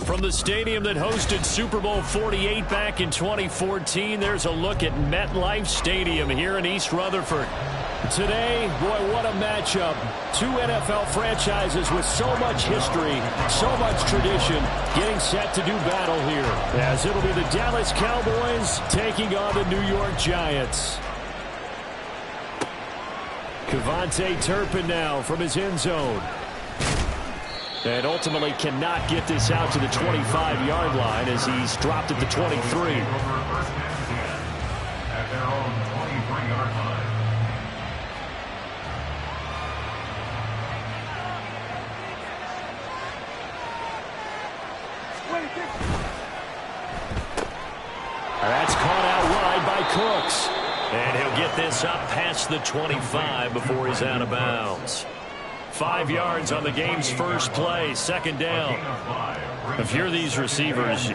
From the stadium that hosted Super Bowl 48 back in 2014, there's a look at MetLife Stadium here in East Rutherford. Today, boy, what a matchup. Two NFL franchises with so much history, so much tradition, getting set to do battle here, as it'll be the Dallas Cowboys taking on the New York Giants. Kevontae Turpin now from his end zone. And ultimately cannot get this out to the 25-yard line as he's dropped at the 23. That's caught out wide by Cooks. And he'll get this up past the 25 before he's out of bounds. 5 yards on the game's first play, second down. If you're these receivers, you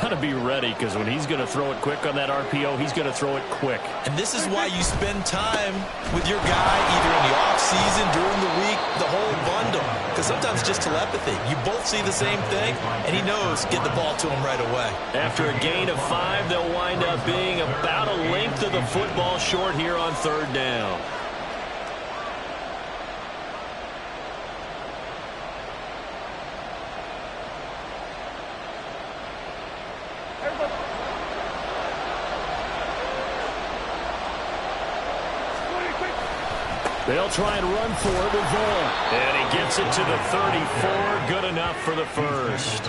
got to be ready, because when he's going to throw it quick on that RPO, he's going to throw it quick. And this is why you spend time with your guy either in the offseason, during the week, the whole bundle. Because sometimes just telepathy. You both see the same thing, and he knows get the ball to him right away. After a gain of 5, they'll wind up being about a length of the football short here on third down. They'll try and run for it with Vaughn. And he gets it to the 34. Good enough for the first.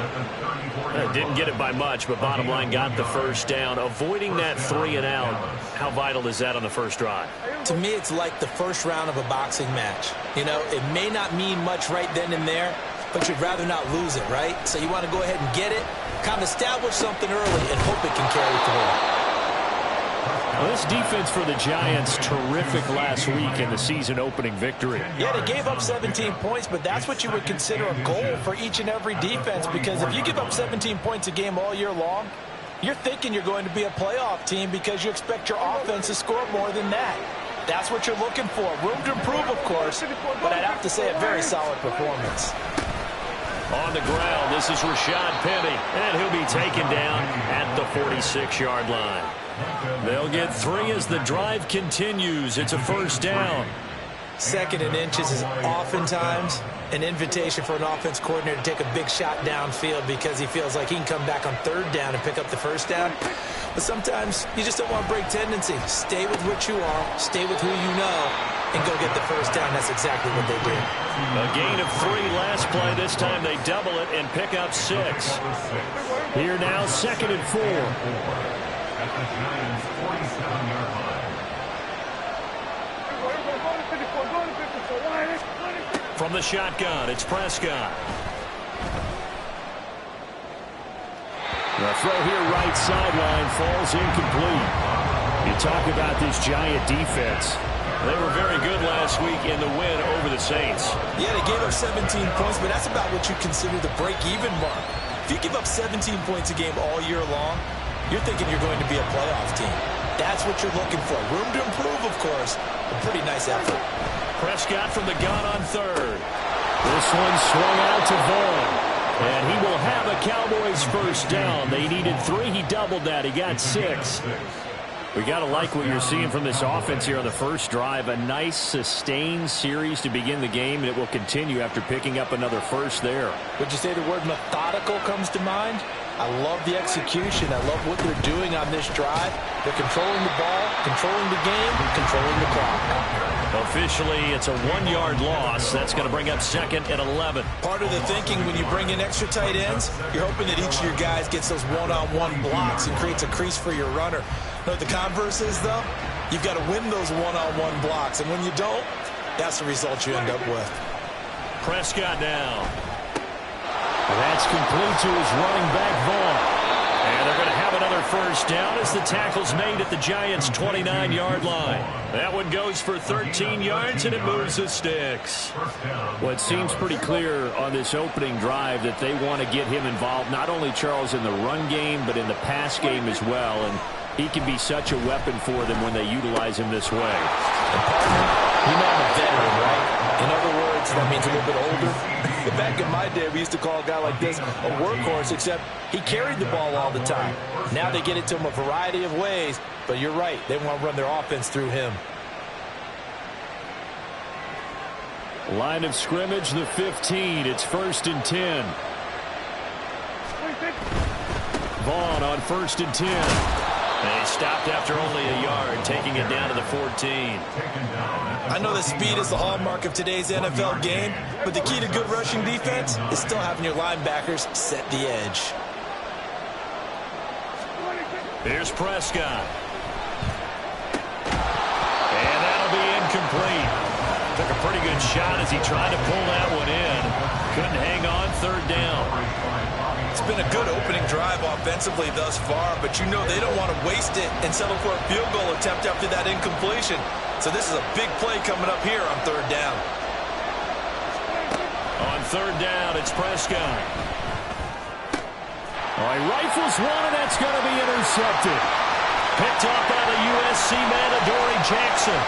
Didn't get it by much, but bottom line got the first down. Avoiding that 3 and out. How vital is that on the first drive? To me, it's like the first round of a boxing match. You know, it may not mean much right then and there, but you'd rather not lose it, right? So you want to go ahead and get it, kind of establish something early, and hope it can carry through. Well, this defense for the Giants, terrific last week in the season-opening victory. Yeah, they gave up 17 points, but that's what you would consider a goal for each and every defense, because if you give up 17 points a game all year long, you're thinking you're going to be a playoff team because you expect your offense to score more than that. That's what you're looking for. Room to improve, of course, but I'd have to say a very solid performance. On the ground, this is Rashad Penny, and he'll be taken down at the 46-yard line. They'll get 3 as the drive continues. It's a first down. 2nd and inches is oftentimes an invitation for an offense coordinator to take a big shot downfield because he feels like he can come back on 3rd down and pick up the first down. But sometimes you just don't want to break tendency. Stay with what you are, stay with who you know, and go get the first down. That's exactly what they did. A gain of 3 last play. This time they double it and pick up 6. Here now, 2nd and 4. From the shotgun, it's Prescott. The throw here, right sideline, falls incomplete. You talk about this Giant defense. They were very good last week in the win over the Saints. Yeah, they gave up 17 points, but that's about what you consider the break-even mark. If you give up 17 points a game all year long, you're thinking you're going to be a playoff team. That's what you're looking for. Room to improve, of course. A pretty nice effort. Prescott from the gun on 3rd. This one swung out to Vaughn. And he will have a Cowboys first down. They needed 3. He doubled that. He got 6. We got to like what you're seeing from this offense here on the first drive. A nice, sustained series to begin the game, and it will continue after picking up another first there. Would you say the word methodical comes to mind? I love the execution. I love what they're doing on this drive. They're controlling the ball, controlling the game, controlling the clock. Officially, it's a 1-yard loss. That's going to bring up 2nd and 11. Part of the thinking when you bring in extra tight ends, you're hoping that each of your guys gets those one-on-one blocks and creates a crease for your runner. You know what the converse is, though? You've got to win those one-on-one blocks, and when you don't, that's the result you end up with. Prescott now. And that's complete to his running back, Vaughn. And they're going to have another first down as the tackle's made at the Giants' 29-yard line. That one goes for 13 yards, and it moves the sticks. Well, it seems pretty clear on this opening drive that they want to get him involved, not only, Charles, in the run game, but in the pass game as well. And he can be such a weapon for them when they utilize him this way. You know I'm a veteran, right? In other words, line's a little bit older. Back in my day, we used to call a guy like this a workhorse, except he carried the ball all the time. Now they get it to him a variety of ways, but you're right. They want to run their offense through him. Line of scrimmage, the 15. It's 1st and 10. Vaughn on 1st and 10. They stopped after only a yard, taking it down to the 14. I know that speed is the hallmark of today's NFL game, but the key to good rushing defense is still having your linebackers set the edge. Here's Prescott. And that'll be incomplete. Took a pretty good shot as he tried to pull that one in. Couldn't hang on, 3rd down. It's been a good opening drive offensively thus far, but you know they don't want to waste it and settle for a field goal attempt after that incompletion. So this is a big play coming up here on 3rd down. On 3rd down, it's Prescott. He rifles one, and that's going to be intercepted. Picked off by the USC man, Adoree Jackson.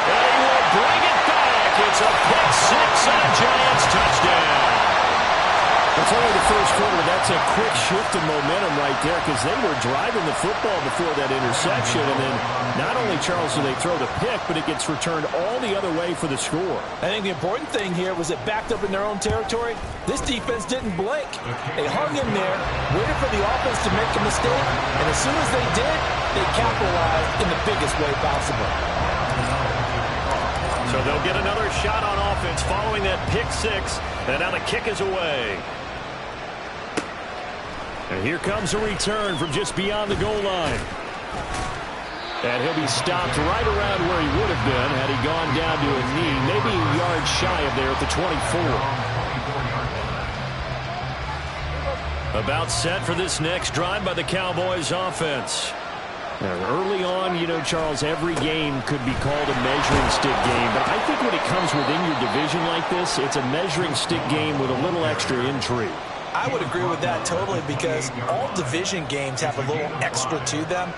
And he will bring it back. It's a pick six on Giants touchdown. It's only the first quarter. That's a quick shift in momentum right there because they were driving the football before that interception. And then not only, Charles, do they throw the pick, but it gets returned all the other way for the score. I think the important thing here was it backed up in their own territory. This defense didn't blink. They hung in there, waited for the offense to make a mistake, and as soon as they did, they capitalized in the biggest way possible. So they'll get another shot on offense following that pick six, and now the kick is away. And here comes a return from just beyond the goal line. And he'll be stopped right around where he would have been had he gone down to a knee, maybe a yard shy of there at the 24. About set for this next drive by the Cowboys offense. Early on, you know, Charles, every game could be called a measuring stick game. But I think when it comes within your division like this, it's a measuring stick game with a little extra intrigue. I would agree with that totally because all division games have a little extra to them.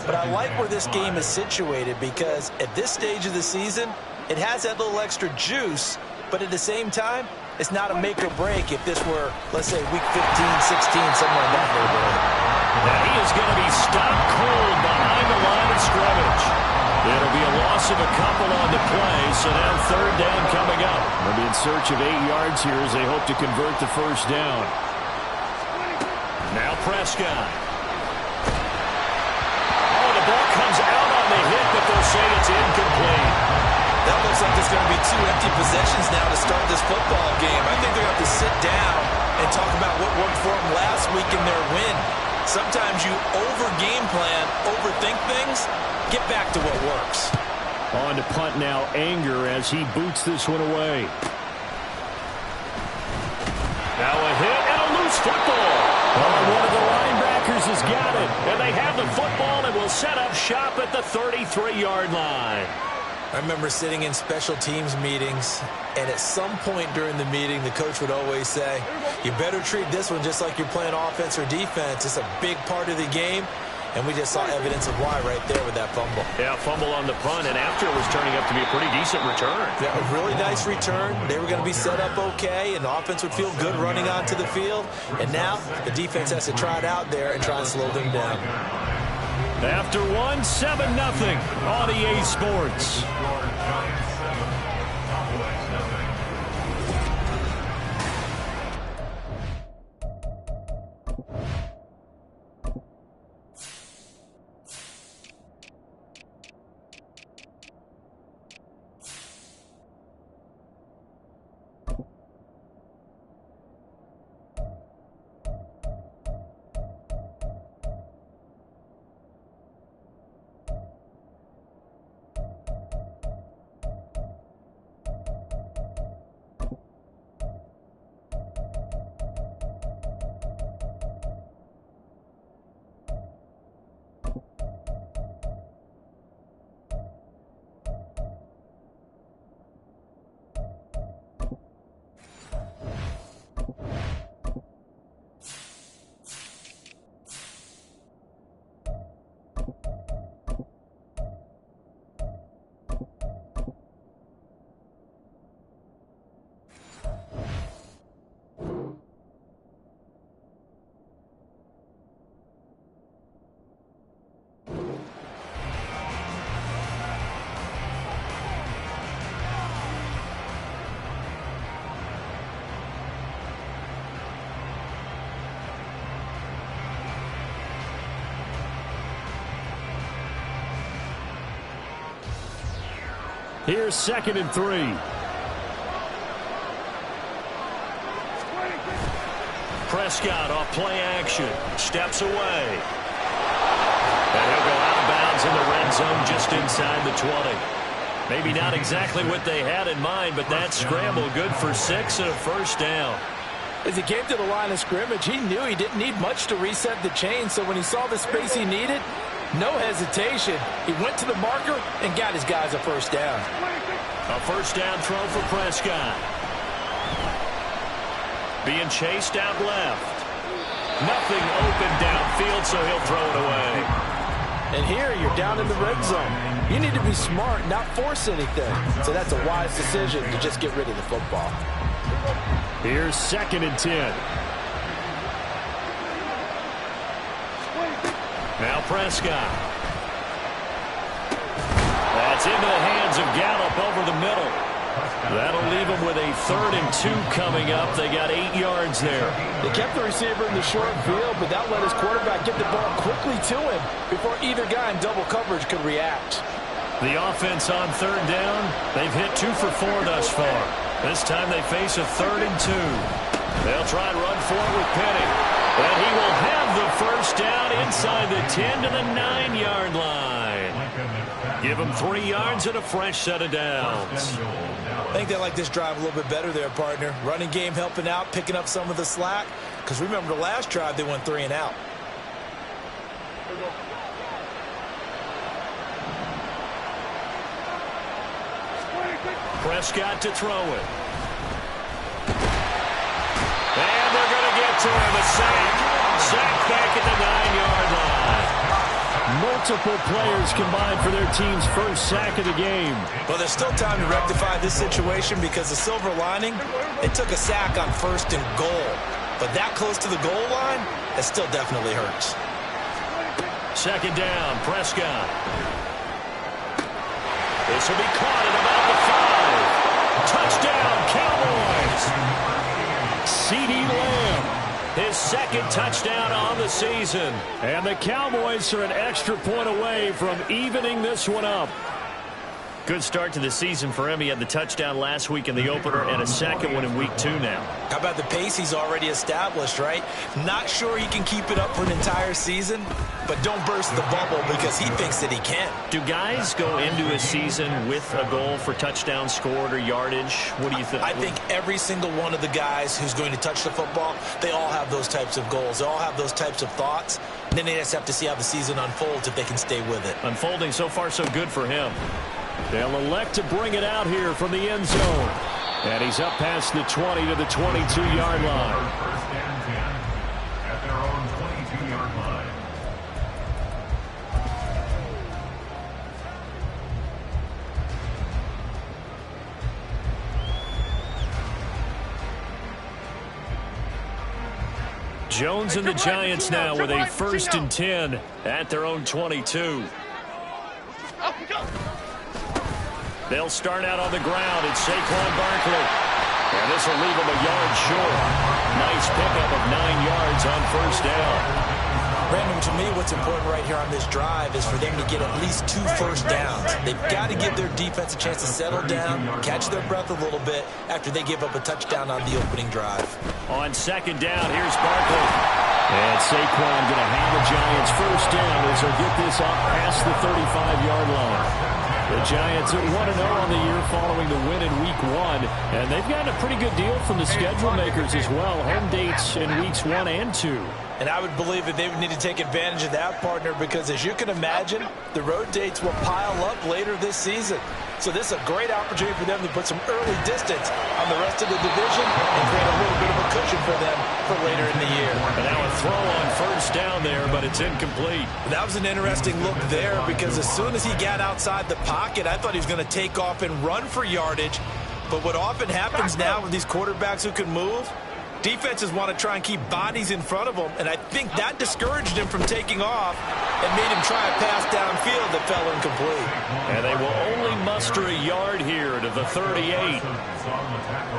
But I like where this game is situated because at this stage of the season, it has that little extra juice. But at the same time, it's not a make or break if this were, let's say, week 15, 16, somewhere in that neighborhood. Now he is going to be stopped cold behind the line of scrimmage. It'll be a loss of a couple on the play, so now 3rd down coming up. They'll be in search of 8 yards here as they hope to convert the 1st down. Now Prescott. Oh, the ball comes out on the hit, but they'll say it's incomplete. That looks like there's going to be 2 empty possessions now to start this football game. I think they're going to have to sit down and talk about what worked for them last week in their win. Sometimes you over-game plan, overthink things. Get back to what works. On to punt now, Anger as he boots this one away. Now a hit and a loose football. Oh, one of the linebackers has got it. And they have the football and will set up shop at the 33-yard line. I remember sitting in special teams meetings, and at some point during the meeting, the coach would always say, you better treat this one just like you're playing offense or defense. It's a big part of the game. And we just saw evidence of why right there with that fumble. Yeah, fumble on the punt, and after it was turning up to be a pretty decent return. Yeah, a really nice return. They were going to be set up okay, and the offense would feel good running onto the field. And now the defense has to try it out there and try and slow them down. After one, 7-0 on EA Sports. Here's 2nd and 3. Prescott off play action. Steps away. And he'll go out of bounds in the red zone just inside the 20. Maybe not exactly what they had in mind, but that scramble good for 6 and a first down. As he came to the line of scrimmage, he knew he didn't need much to reset the chain, so when he saw the space he needed, no hesitation. He went to the marker and got his guys a first down. A first down throw for Prescott. Being chased out left. Nothing open downfield, so he'll throw it away. And here you're down in the red zone. You need to be smart, not force anything. So that's a wise decision to just get rid of the football. Here's 2nd and 10. Now Prescott. That's into the hands of Gallup over the middle. That'll leave them with a 3rd and 2 coming up. They got 8 yards there. They kept the receiver in the short field, but that let his quarterback get the ball quickly to him before either guy in double coverage could react. The offense on 3rd down, they've hit 2 for 4 thus far. This time they face a 3rd and 2. They'll try and run for it with Penny. And he will have the first down inside the 10 to the 9-yard line. Give him 3 yards and a fresh set of downs. I think they like this drive a little bit better there, partner. Running game helping out, picking up some of the slack. Because remember the last drive, they went 3 and out. Prescott to throw it. And they're going to get to him. A sack. Sack back at the 9-yard line. Multiple players combined for their team's first sack of the game. Well, there's still time to rectify this situation because the silver lining, they took a sack on 1st and goal. But that close to the goal line, it still definitely hurts. 2nd down, Prescott. This will be caught at about the 5. Touchdown, Cowboys. CeeDee Lamb. His 2nd touchdown on the season. And the Cowboys are an extra point away from evening this one up. Good start to the season for him. He had the touchdown last week in the opener and a 2nd one in week 2 now. How about the pace he's already established, right? Not sure he can keep it up for an entire season, but don't burst the bubble because he thinks that he can. Do guys go into a season with a goal for touchdown scored or yardage? What do you think? I think every single one of the guys who's going to touch the football, they all have those types of goals. They all have those types of thoughts. And then they just have to see how the season unfolds if they can stay with it. Unfolding so far so good for him. They'll elect to bring it out here from the end zone. And he's up past the 20 to the 22-yard line. At their own 22-yard line. Jones and the Giants now with a 1st and 10 at their own 22. They'll start out on the ground. It's Saquon Barkley. And this will leave him a yard short. Nice pickup of 9 yards on 1st down. Brandon, to me, what's important right here on this drive is for them to get at least 2 first downs. They've got to give their defense a chance to settle down, catch their breath a little bit after they give up a touchdown on the opening drive. On 2nd down, here's Barkley. And Saquon going to have the Giants first down as they'll get this up past the 35-yard line. The Giants are 1-0 on the year following the win in Week 1. And they've gotten a pretty good deal from the schedule makers as well. Home dates in Weeks 1 and 2. And I would believe that they would need to take advantage of that, partner, because as you can imagine, the road dates will pile up later this season. So this is a great opportunity for them to put some early distance on the rest of the division and create a little bit of a cushion for them for later in the year. And now a throw on 1st down there, but it's incomplete. That was an interesting look there because as soon as he got outside the pocket, I thought he was going to take off and run for yardage. But what often happens now with these quarterbacks who can move, defenses want to try and keep bodies in front of them, and I think that discouraged him from taking off and made him try a pass downfield that fell incomplete. And they will only muster a yard here to the 38.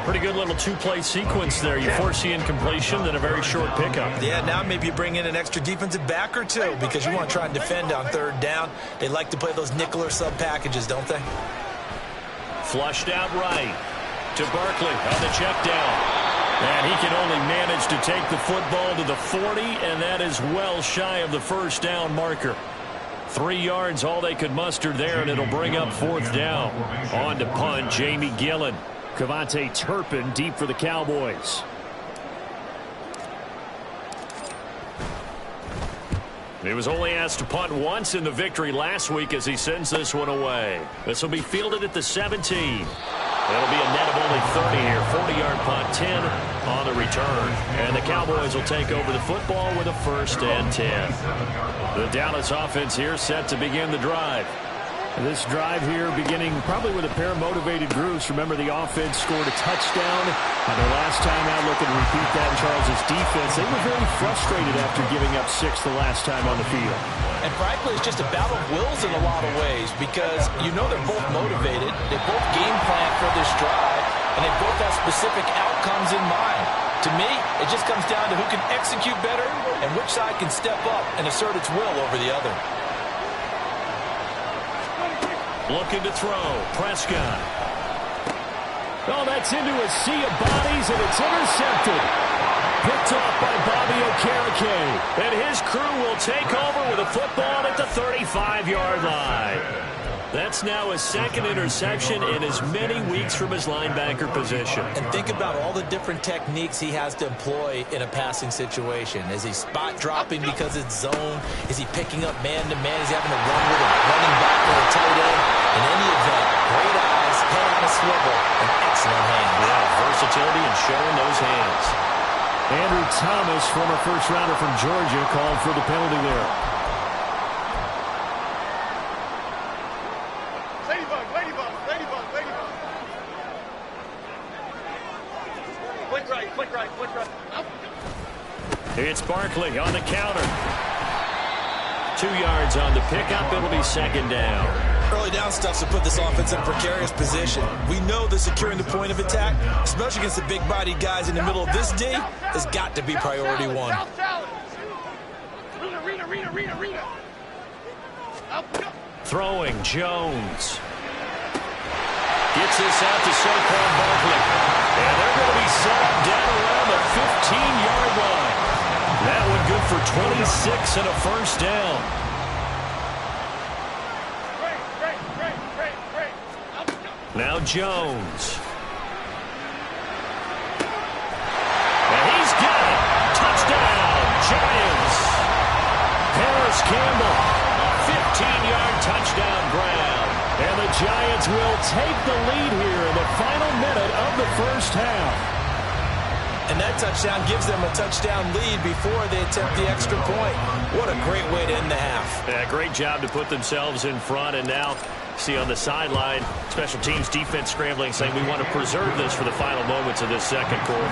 Pretty good little 2-play sequence there. You force the incompletion, then a very short pickup. Yeah, now maybe you bring in an extra defensive back or two because you want to try and defend on 3rd down. They like to play those nickel or sub packages, don't they? Flushed out right to Barkley on the check down. And he can only manage to take the football to the 40, and that is well shy of the first down marker. 3 yards, all they could muster there, and it'll bring up fourth down. On to punt, Jamie Gillen. Kevontae Turpin deep for the Cowboys. He was only asked to punt once in the victory last week as he sends this one away. This will be fielded at the 17. It'll be a net of only 30 here. 40-yard punt, 10 on the return. And the Cowboys will take over the football with a 1st and 10. The Dallas offense here set to begin the drive. This drive here beginning probably with a pair of motivated groups. Remember, the offense scored a touchdown on their last time out. Looking to repeat that in Charles' defense. They were very frustrated after giving up 6 the last time on the field. And frankly, it's just a battle of wills in a lot of ways because you know they're both motivated. They both game plan for this drive, and they both have specific outcomes in mind. To me, it just comes down to who can execute better and which side can step up and assert its will over the other. Looking to throw. Prescott. Oh, that's into a sea of bodies, and it's intercepted. Picked off by Bobby Okereke. And his crew will take over with a football at the 35-yard line. That's now his 2nd interception in as many weeks from his linebacker position. And think about all the different techniques he has to employ in a passing situation. Is he spot dropping because it's zone? Is he picking up man-to-man? Is he having to run with a running back or a tight end? In any event, great eyes, head on a swivel, and excellent hands. Yeah, versatility and showing those hands. Andrew Thomas, former first-rounder from Georgia, called for the penalty there. It's Barkley on the counter. 2 yards on the pickup. It'll be 2nd down. Early down stuff to put this offense in a precarious position. We know that securing the point of attack, especially against the big-bodied guys in the middle of this D, has got to be priority one. Throwing, Jones. Gets this out to Saquon Barkley. And they're going to be set up down around the 15-yard line. That one good for 26 and a 1st down. Now Jones. And he's got it. Touchdown, Giants. Paris Campbell, a 15-yard touchdown grab. And the Giants will take the lead here in the final minute of the 1st half. And that touchdown gives them a touchdown lead before they attempt the extra point. What a great way to end the half. Yeah, great job to put themselves in front. And now, see on the sideline, special teams defense scrambling, saying we want to preserve this for the final moments of this 2nd quarter.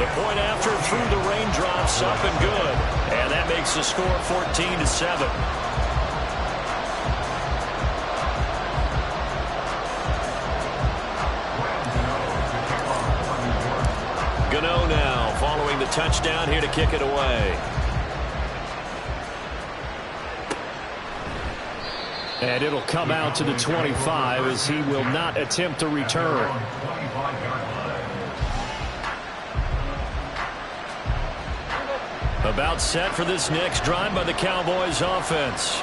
The point after through the raindrops, up and good. And that makes the score 14-7. Gano now following the touchdown here to kick it away. And it'll come out to the 25 as he will not attempt to return. About set for this next drive by the Cowboys offense.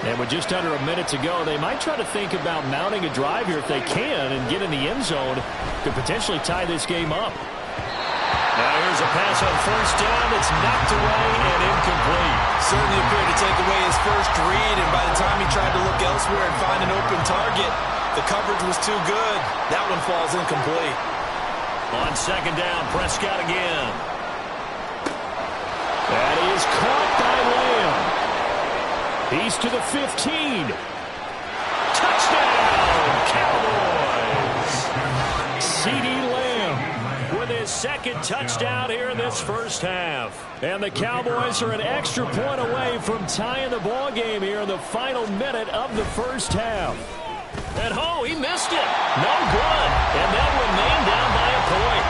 And with just under a minute to go, they might try to think about mounting a drive here if they can and get in the end zone to potentially tie this game up. Now here's a pass on 1st down. It's knocked away and incomplete. Certainly appeared to take away his first read, and by the time he tried to look elsewhere and find an open target, the coverage was too good. That one falls incomplete. On 2nd down, Prescott again. That is caught by Lamb. He's to the 15. Touchdown, Cowboys! CeeDee Lamb with his 2nd touchdown here in this 1st half. And the Cowboys are an extra point away from tying the ball game here in the final minute of the 1st half. And he missed it. No good. And that remained down by a point.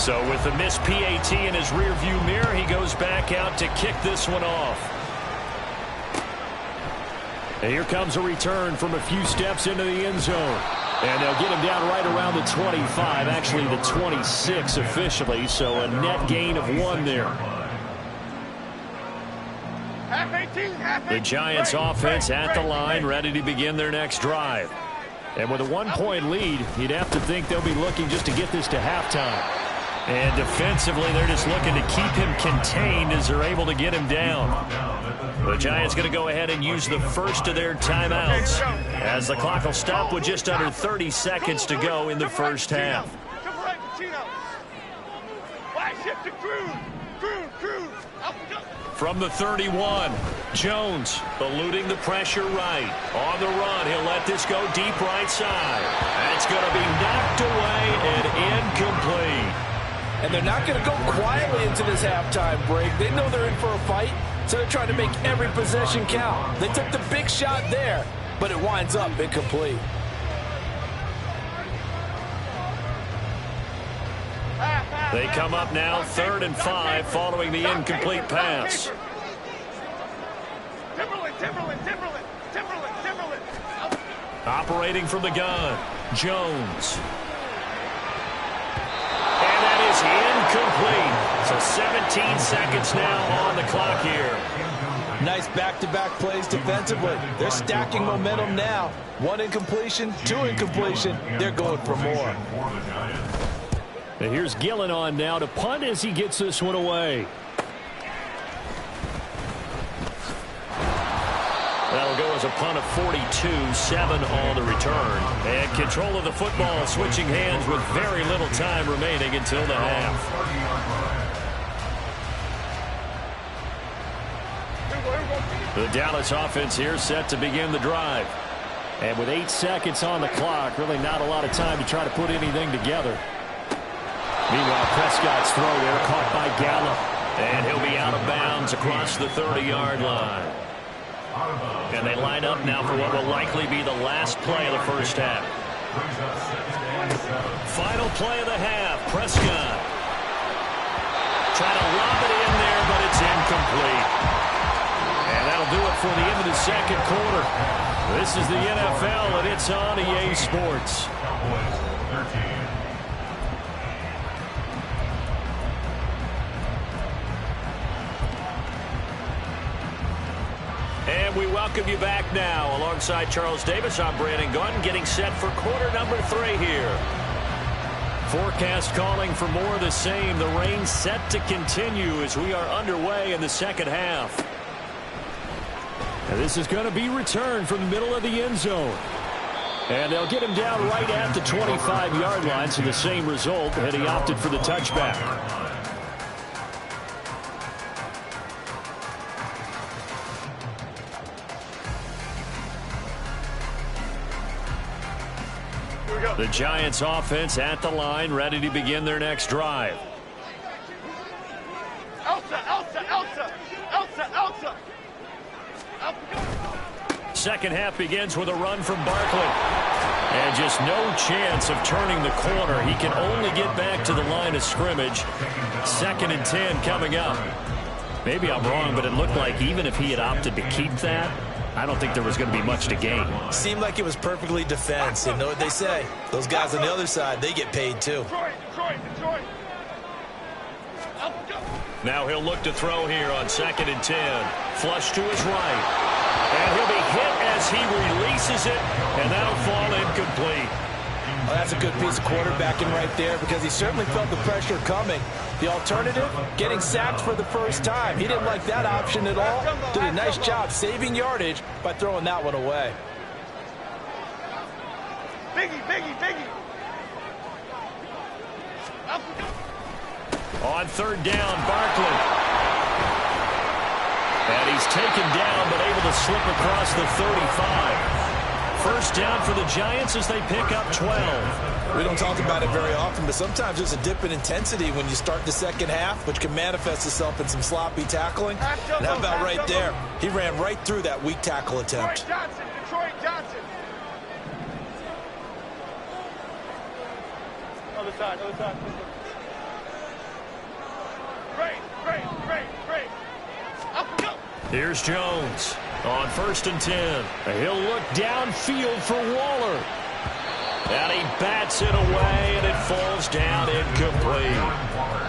So with the missed PAT in his rearview mirror, he goes back out to kick this one off. And here comes a return from a few steps into the end zone. And they'll get him down right around the 25, actually the 26 officially, so a net gain of 1 there. The Giants offense at the line, ready to begin their next drive. And with a 1-point lead, you'd have to think they'll be looking just to get this to halftime. And defensively, they're just looking to keep him contained as they're able to get him down. The Giants going to go ahead and use the first of their timeouts as the clock will stop with just under 30 seconds to go in the first half. From the 31, Jones eluding the pressure right. On the run, he'll let this go deep right side. That's going to be knocked away and incomplete. And they're not going to go quietly into this halftime break. They know they're in for a fight, so they're trying to make every possession count. They took the big shot there, but it winds up incomplete. They come up now 3rd and 5 following the incomplete pass. Operating from the gun, Jones. And that is incomplete. So 17 seconds now on the clock here. Nice back-to-back plays defensively. They're stacking momentum now. 1 incompletion, 2 incompletion. They're going for more. And here's Gillen on now to punt as he gets this one away. That'll go as a punt of 42, 7 on the return. And control of the football switching hands with very little time remaining until the half. The Dallas offense here set to begin the drive. And with 8 seconds on the clock, really not a lot of time to try to put anything together. Meanwhile, Prescott's throw there caught by Gallup. And he'll be out of bounds across the 30-yard line. And they line up now for what will likely be the last play of the first half. Final play of the half, Prescott. Trying to lob it in there, but it's incomplete. And that'll do it for the end of the second quarter. This is the NFL, and it's on EA Sports. And we welcome you back now. Alongside Charles Davis, I'm Brandon Gaudin, getting set for quarter number 3 here. Forecast calling for more of the same. The rain set to continue as we are underway in the second half. And this is going to be returned from the middle of the end zone. And they'll get him down right at the 25-yard line, so the same result had he opted for the touchback. The Giants offense at the line, ready to begin their next drive. Second half begins with a run from Barkley. And just no chance of turning the corner. He can only get back to the line of scrimmage. 2nd and 10 coming up. Maybe I'm wrong, but it looked like even if he had opted to keep that, I don't think there was going to be much to gain. Seemed like it was perfectly defense. And know what they say. Those guys on the other side, they get paid too. Now he'll look to throw here on 2nd and 10. Flush to his right. And he'll be hit as he releases it. And that'll fall incomplete. Well, that's a good piece of quarterbacking right there because he certainly felt the pressure coming. The alternative, getting sacked for the first time. He didn't like that option at all. Did a nice job saving yardage by throwing that one away. Biggie. On 3rd down, Barkley. And he's taken down but able to slip across the 35. First down for the Giants as they pick up 12. We don't talk about it very often, but sometimes there's a dip in intensity when you start the second half, which can manifest itself in some sloppy tackling. And how about right there? He ran right through that weak tackle attempt. Detroit Johnson. Other side. Great. Here's Jones. On 1st and 10. He'll look downfield for Waller. And he bats it away, and it falls down incomplete.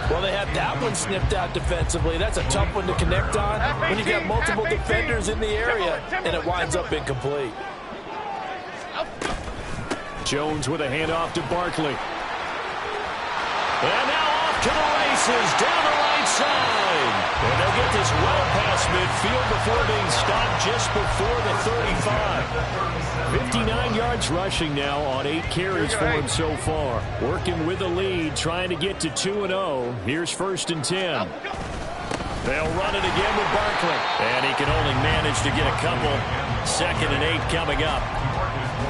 Well, they had that one snipped out defensively. That's a tough one to connect on when you got multiple defenders in the area, and it winds up incomplete. Jones with a handoff to Barkley. And now off to the races, down the right side. And they'll get this well past midfield before being stopped just before the 35. 59 yards rushing now on 8 carries for him so far. Working with the lead, trying to get to 2-0. Here's 1st and 10. They'll run it again with Barkley. And he can only manage to get a couple. 2nd and 8 coming up.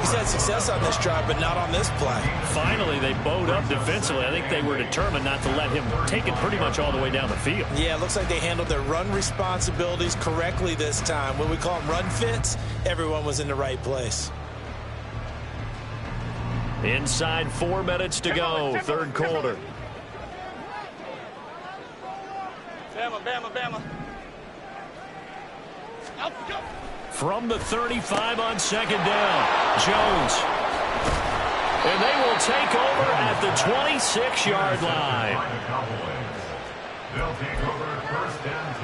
He's had success on this drive, but not on this play. Finally, they bowed up defensively. I think they were determined not to let him take it pretty much all the way down the field. Yeah, it looks like they handled their run responsibilities correctly this time. When we call them run fits, everyone was in the right place. Inside 4 minutes to go, 3rd quarter. Bama, Bama, Bama. From the 35 on 2nd down, Jones. And they will take over at the 26-yard line. They'll take over 1st and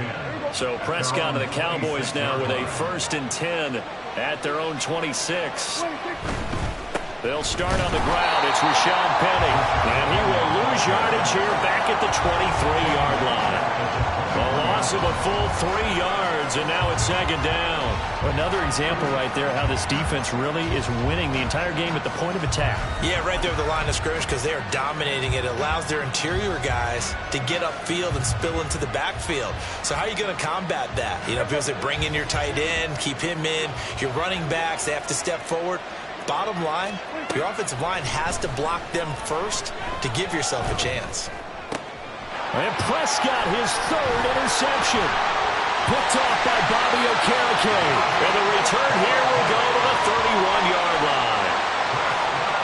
10. So Prescott and the Cowboys now with a 1st and 10 at their own 26. They'll start on the ground. It's Rashad Penny. And he will lose yardage here back at the 23-yard line. A loss of a full 3 yards, and now it's 2nd down. Another example right there how this defense really is winning the entire game at the point of attack. Yeah, right there at the line of scrimmage because they are dominating it. It allows their interior guys to get upfield and spill into the backfield. So how are you going to combat that? You know, because they bring in your tight end, keep him in. Your running backs, they have to step forward. Bottom line, your offensive line has to block them first to give yourself a chance. And Prescott, his 3rd interception. Picked off by Bobby Okereke. And the return here will go to the 31-yard line.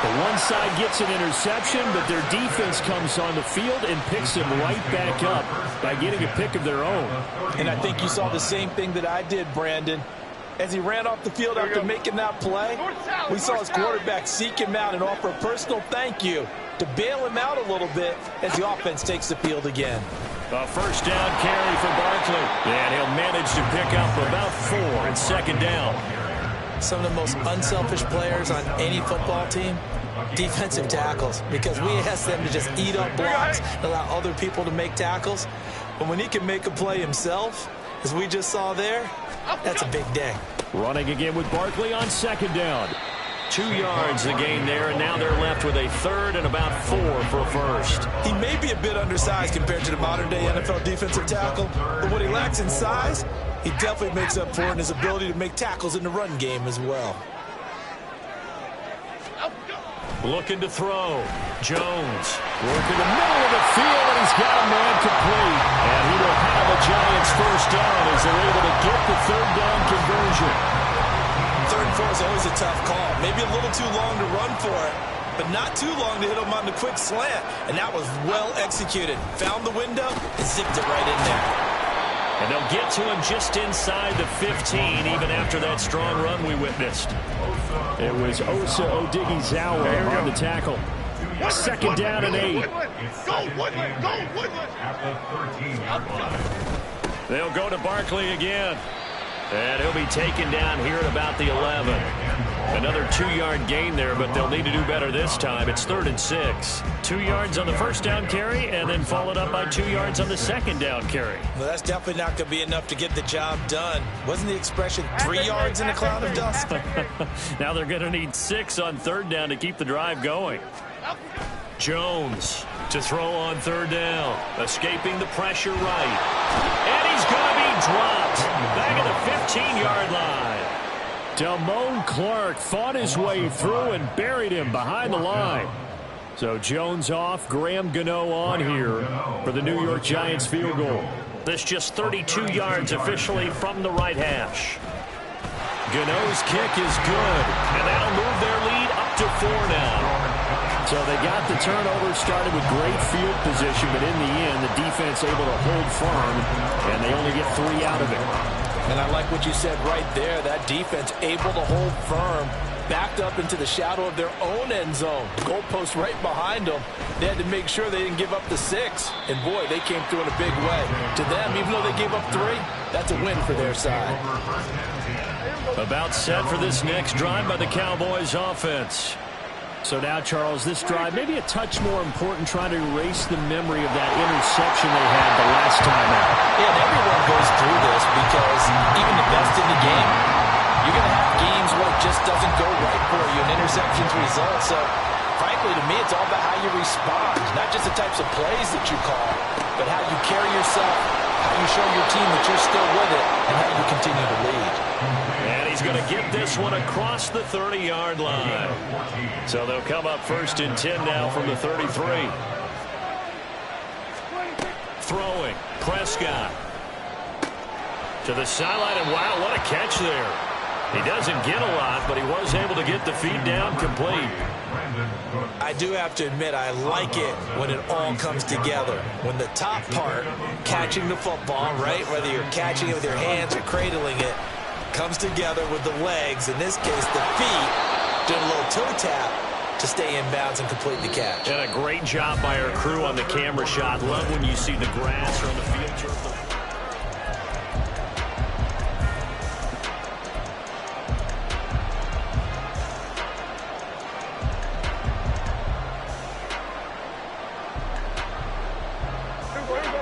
The one side gets an interception, but their defense comes on the field and picks them right back up by getting a pick of their own. And I think you saw the same thing that I did, Brandon. As he ran off the field after making that play, we saw his quarterback seek him out and offer a personal thank you to bail him out a little bit as the offense takes the field again. A 1st down carry for Barkley. And he'll manage to pick up about 4 and 2nd down. Some of the most unselfish players on any football team, defensive tackles, because we ask them to just eat up blocks and allow other people to make tackles. But when he can make a play himself, as we just saw there, that's a big day. Running again with Barkley on 2nd down. 2 yards the gain there, and now they're left with a 3rd and about 4 for 1st. He may be a bit undersized compared to the modern-day NFL defensive tackle, but what he lacks in size, he definitely makes up for in his ability to make tackles in the run game as well. Looking to throw. Jones working the middle of the field, and he's got a man complete. And he will have a Giants 1st down as they're able to get the 3rd down conversion. 3rd and 4 is always a tough call. Maybe a little too long to run for it, but not too long to hit him on the quick slant. And that was well executed. Found the window and zipped it right in there. And they'll get to him just inside the 15, even after that strong run we witnessed. It was Osa Odighizuwa on the tackle. 2nd down and 8. Go, Woodland! Go, Woodland! At the 13-yard line. They'll go to Barkley again. And he'll be taken down here at about the 11. Another 2-yard gain there, but they'll need to do better this time. It's 3rd and 6. 2 yards on the 1st down carry, and then followed up by 2 yards on the 2nd down carry. Well, that's definitely not going to be enough to get the job done. Wasn't the expression 3 yards in a cloud of dust? Now they're going to need 6 on 3rd down to keep the drive going. Jones to throw on 3rd down. Escaping the pressure right. And he's going to be dropped. Back at the 15-yard line. Damone Clark fought his way through and buried him behind the line. So Jones off, Graham Gano on here for the New York Giants field goal. This just 32 yards officially from the right hash. Gano's kick is good, and that'll move their lead up to 4 now. So they got the turnover, started with great field position, but in the end, the defense able to hold firm, and they only get 3 out of it. And I like what you said right there. That defense able to hold firm, backed up into the shadow of their own end zone. Goalpost right behind them. They had to make sure they didn't give up the 6. And, boy, they came through in a big way. To them, even though they gave up 3, that's a win for their side. About set for this next drive by the Cowboys offense. So now, Charles, this drive maybe a touch more important, trying to erase the memory of that interception they had the last time out. Yeah, and everyone goes through this because even the best in the game, you're going to have games where it just doesn't go right for you, and interceptions result. So, frankly, to me, it's all about how you respond, not just the types of plays that you call, but how you carry yourself, how you show your team that you're still with it, and how you continue to lead. And he's going to get this one across the 30-yard line. So they'll come up 1st and 10 now from the 33. Throwing. Prescott. To the sideline, and wow, what a catch there. He doesn't get a lot, but he was able to get the feed down complete. I do have to admit, I like it when it all comes together. When the top part, catching the football, right, whether you're catching it with your hands or cradling it, comes together with the legs, in this case the feet, doing a little toe tap to stay in bounds and complete the catch. And a great job by our crew on the camera shot. Love when you see the grass or on the field turf.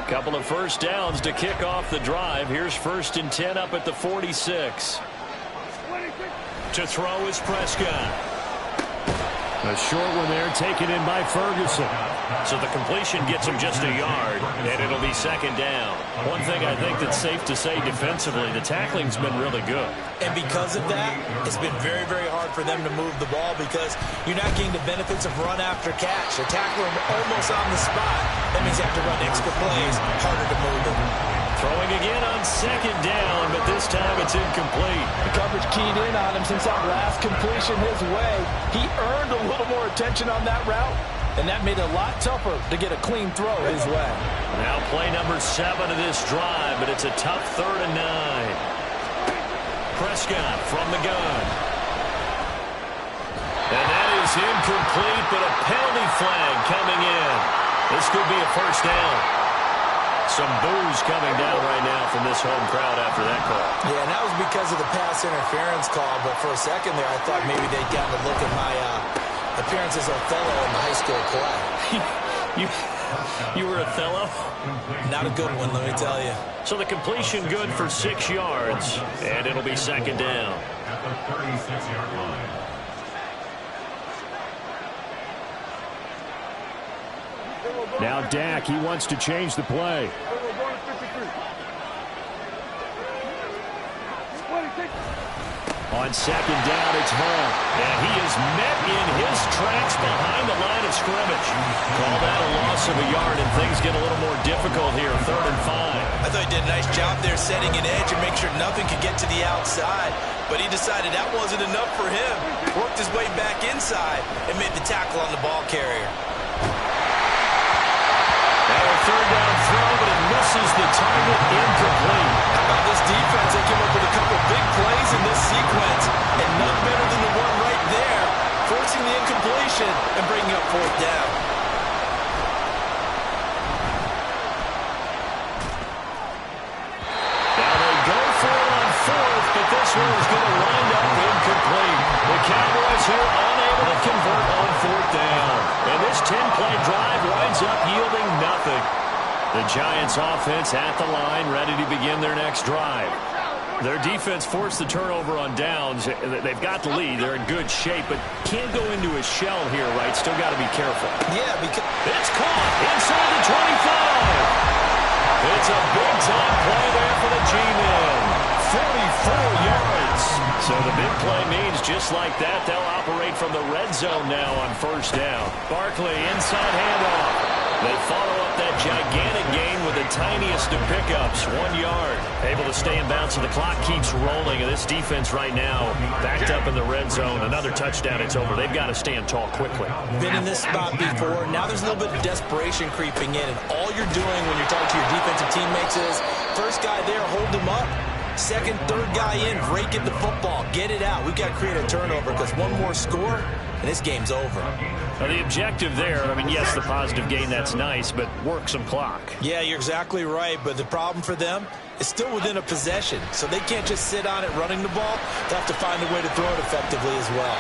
Couple of first downs to kick off the drive. Here's 1st and 10 up at the 46. To throw is Prescott. A short one there, taken in by Ferguson. So the completion gets him just a yard, and it'll be 2nd down. One thing I think that's safe to say defensively, the tackling's been really good. And because of that, it's been very, very hard for them to move the ball because you're not getting the benefits of run after catch. They're tackling almost on the spot. That means you have to run extra plays, harder to move it. Throwing again on 2nd down, but this time it's incomplete. The coverage keyed in on him since that last completion his way. He earned a little more attention on that route, and that made it a lot tougher to get a clean throw his way. Now play number 7 of this drive, but it's a tough 3rd and 9. Prescott from the gun. And that is incomplete, but a penalty flag coming in. This could be a 1st down. Some boos coming down right now from this home crowd after that call. Yeah, and that was because of the pass interference call, but for a second there, I thought maybe they'd gotten a look at my appearance as Othello in the high school play. You were Othello? Not a good one, let me tell you. So the completion good for 6 yards, and it'll be 2nd down. At the 36-yard line. Now Dak, he wants to change the play. On 2nd down, it's Vaughn. And he is met in his tracks behind the line of scrimmage. Call that a loss of a yard, and things get a little more difficult here, 3rd and 5. I thought he did a nice job there setting an edge and make sure nothing could get to the outside. But he decided that wasn't enough for him. Worked his way back inside and made the tackle on the ball carrier. And a 3rd down throw, but it misses the target, incomplete. How about this defense? They came up with a couple big plays in this sequence, and none better than the one right there, forcing the incompletion and bringing up 4th down. Now they go for it on 4th, but this one is going to wind up incomplete. The Cowboys here unable to convert on 4th down. And this 10-play drive winds up yielding nothing. The Giants offense at the line, ready to begin their next drive. Their defense forced the turnover on downs. They've got the lead. They're in good shape, but can't go into a shell here, right? Still got to be careful. Yeah, because it's caught inside the 25. It's a big-time play there for the G-Men. 44 yards. So the big play means just like that, they'll operate from the red zone now on 1st down. Barkley, inside handoff. They follow up that gigantic gain with the tiniest of pickups, 1 yard. Able to stay in bounds, so the clock keeps rolling. And this defense right now, backed up in the red zone. Another touchdown, it's over. They've got to stand tall quickly. Been in this spot before. Now there's a little bit of desperation creeping in. And all you're doing when you're talking to your defensive teammates is, first guy there, hold him up. Second, third guy in, break at the football. Get it out. We've got to create a turnover because one more score, and this game's over. Well, the objective there, I mean, yes, the positive gain, that's nice, but work some clock. Yeah, you're exactly right, but the problem for them is still within a possession, so they can't just sit on it running the ball. They'll have to find a way to throw it effectively as well.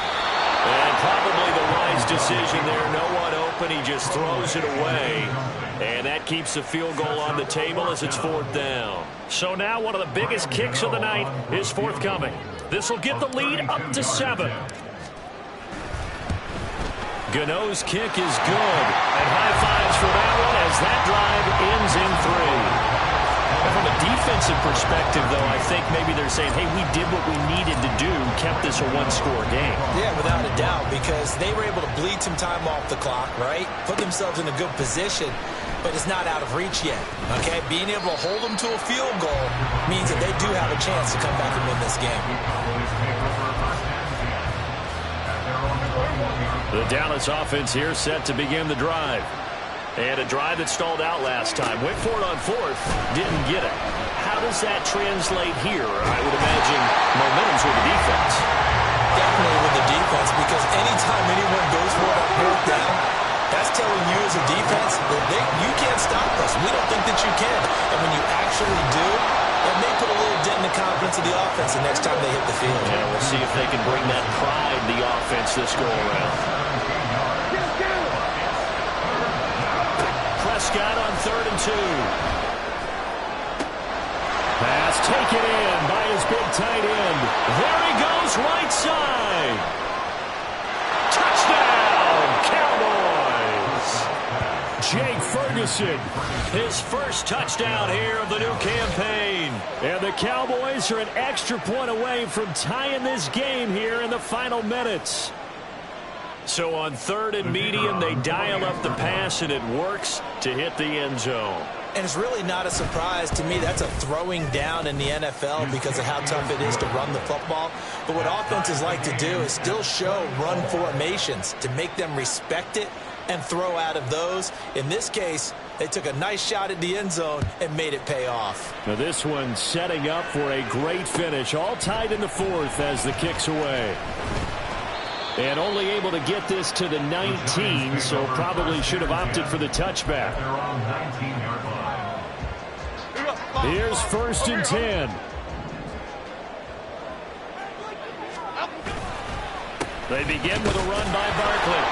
And probably the wise decision there. No one open. He just throws it away. And that keeps the field goal on the table as it's 4th down. So now one of the biggest kicks of the night is forthcoming. This will get the lead up to 7. Gano's kick is good. And high fives for that one as that drive ends in 3. From a defensive perspective, though, I think maybe they're saying, hey, we did what we needed to do, kept this a one-score game. Yeah, without a doubt, because they were able to bleed some time off the clock, right? Put themselves in a good position, but it's not out of reach yet, okay? Being able to hold them to a field goal means that they do have a chance to come back and win this game. The Dallas offense here set to begin the drive. And a drive that stalled out last time. Went for it on 4th. Didn't get it. How does that translate here? I would imagine momentum's with the defense. Definitely with the defense, because anytime anyone goes for it on 4th down, that's telling you as a defense that you can't stop us. We don't think that you can. And when you actually do, it may put a little dent in the confidence of the offense the next time they hit the field. Yeah, we'll see if they can bring that pride to the offense this go-around. Prescott on 3rd and 2. Pass taken in by his big tight end. There he goes, right side. Touchdown, Cowboys. Jake Ferguson. His first touchdown here of the new campaign. And the Cowboys are an extra point away from tying this game here in the final minutes. So on 3rd and medium, they dial up the pass, and it works to hit the end zone. And it's really not a surprise to me. That's a throwing down in the NFL because of how tough it is to run the football. But what offenses like to do is still show run formations to make them respect it and throw out of those. In this case, they took a nice shot at the end zone and made it pay off. Now this one setting up for a great finish. All tied in the 4th as the kick's away. And only able to get this to the 19, so probably should have opted for the touchback. Here's 1st and 10. They begin with a run by Barkley.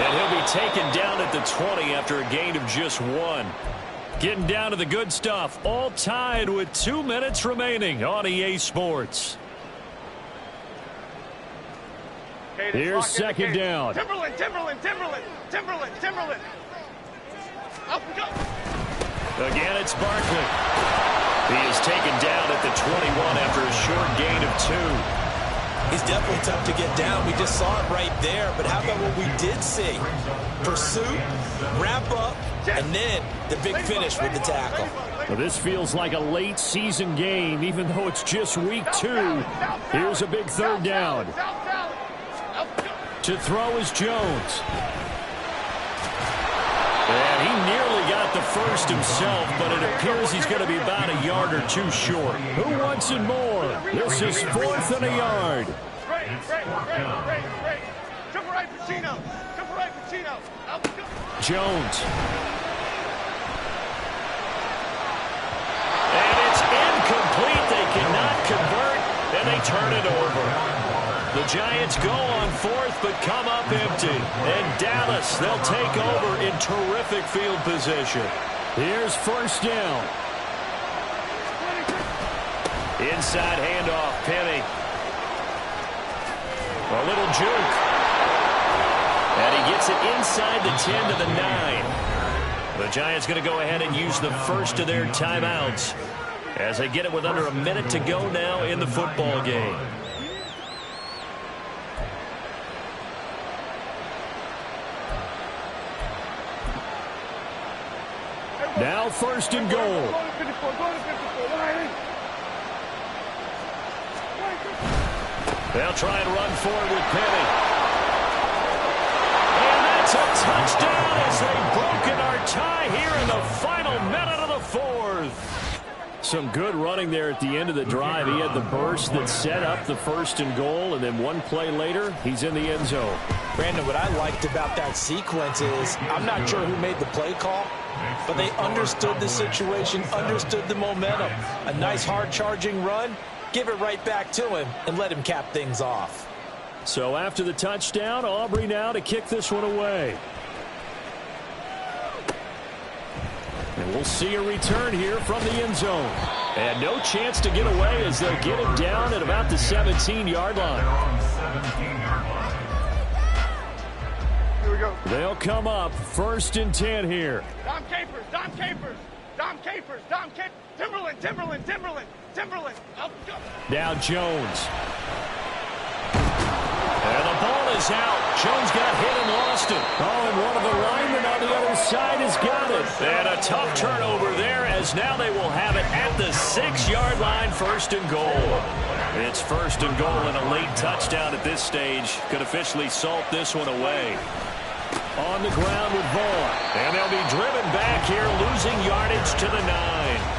And he'll be taken down at the 20 after a gain of just 1. Getting down to the good stuff. All tied with 2 minutes remaining on EA Sports. Here's 2nd down. Timberland. Up we go. Again, it's Barkley. He is taken down at the 21 after a short gain of 2. He's definitely tough to get down. We just saw it right there. But how about what we did see? Pursuit, wrap up, and then the big finish with the tackle. Well, this feels like a late season game, even though it's just week 2. Here's a big 3rd down. To throw is Jones. And he nearly got the first himself, but it appears he's going to be about a yard or 2 short. Who wants it more? This is 4th and a yard. Right. Jump right, Pacino. Jones. And it's incomplete. They cannot convert, and they turn it over. The Giants go on 4th, but come up empty. And Dallas, they'll take over in terrific field position. Here's 1st down. Inside handoff, Penny. A little juke. And he gets it inside the 10 to the 9. The Giants going to go ahead and use the first of their timeouts as they get it with under a minute to go now in the football game. Now 1st and goal. They'll try and run forward with Penny. And that's a touchdown as they've broken our tie here in the final minute of the 4th. Some good running there at the end of the drive. He had the burst that set up the 1st and goal, and then one play later, he's in the end zone. Brandon, what I liked about that sequence is I'm not sure who made the play call, but they understood the situation, understood the momentum. A nice hard-charging run, give it right back to him, and let him cap things off. So after the touchdown, Aubrey now to kick this one away. And we'll see a return here from the end zone. And no chance to get away as they'll get him down at about the 17-yard line. Here we go. They'll come up 1st and 10 here. Dom Capers, Dom Capers, Dom Capers, Dom Capers. Timberland. Up, go. Now Jones. And the ball is out. Jones got hit and lost it. Oh, and one of the linemen on the other side has got it. And a tough turnover there as now they will have it at the 6-yard line, 1st and goal. It's 1st and goal and a late touchdown at this stage. Could officially salt this one away. On the ground with Vaughn. And they'll be driven back here, losing yardage to the 9.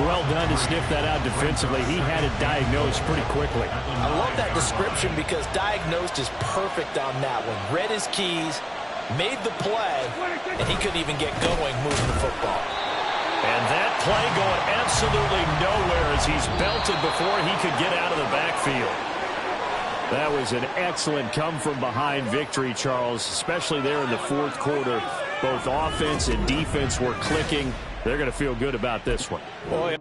Well done to sniff that out defensively. He had it diagnosed pretty quickly. I love that description because diagnosed is perfect on that one. Read his keys, made the play, and he couldn't even get going moving the football. And that play going absolutely nowhere as he's belted before he could get out of the backfield. That was an excellent come-from-behind victory, Charles, especially there in the 4th quarter. Both offense and defense were clicking. They're going to feel good about this one. Boy.